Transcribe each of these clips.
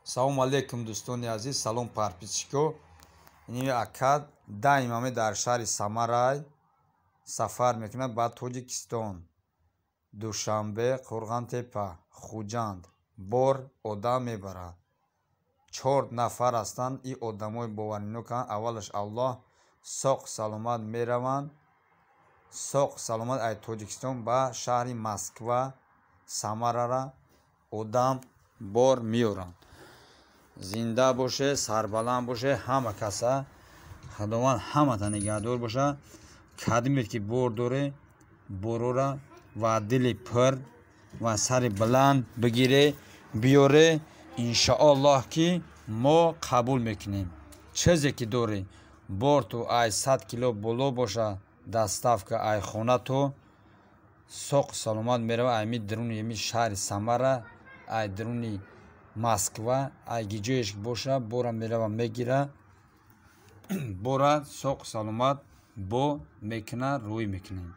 салом алейкум дӯстони азиз, салом парписчико. Ини акад даимаме дар шаҳри Самарай сафар мекунад ба Тоҷикистон. Душанбе, Қурғантепа, Хуҷанд бор одам мебарад. 4 нафар ҳастанд. И одамои бовариноканд. Аввалаш Аллоҳ соқ саломат мераванд. Соқ саломат ай Тоҷикистон ба шаҳри Москва, Самарара одам бор меоранд. Зинда боше, сарбаланд боше, ҳама каса худованд ҳамата нигаҳдор боша. Кадимет ки бор доре, борора ва дили пир ва сари баланд бигире биёре. Иншааллоҳ ки мо қабул мекунем. Чизе ки дори бор ту ай 100 кило боло боша, даставка ай хона ту соқ саломат мерава. Айми даруни еми шаҳри Самара, ай даруни Москва, ай гиҷоеш боша, бора мерава мегира, бора соқ саломат бо мекуна рӯй мекунем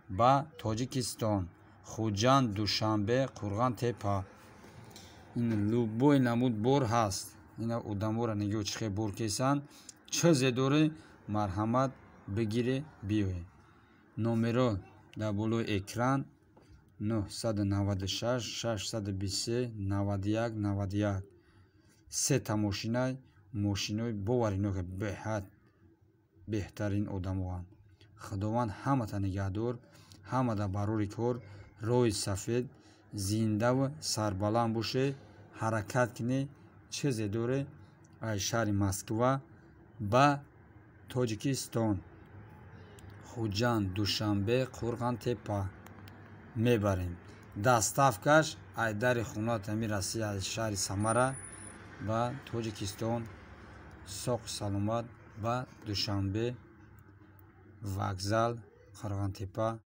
ба Тоҷикистон. Хуҷанд, Душанбе, Қурғантепа. ин лубои намуд бор ҳаст. ина одамора нигоҳ чӣ хел бор кесанд. чизе дори марҳамат бигире биёе. номеро дар болои экран 996 623 91 91. се тамошинай мошинои боваринока беҳад беҳтарин одамоанд. худованд ҳамата нигаҳдор, ҳамада барори кор, роҳи сафед, зиндаву сарбаланд боше, ҳаракат кине. чизе доре ай шаҳри Москва ба Тоҷикистон. Хуҷанд, Душанбе, Қурғантепа мебарем. Даставкаш ай дари хонаата мираси аз шаҳри Самара ба Тоҷикистон. соқ саломат ба Душанбе, вокзал, Қурғантепа.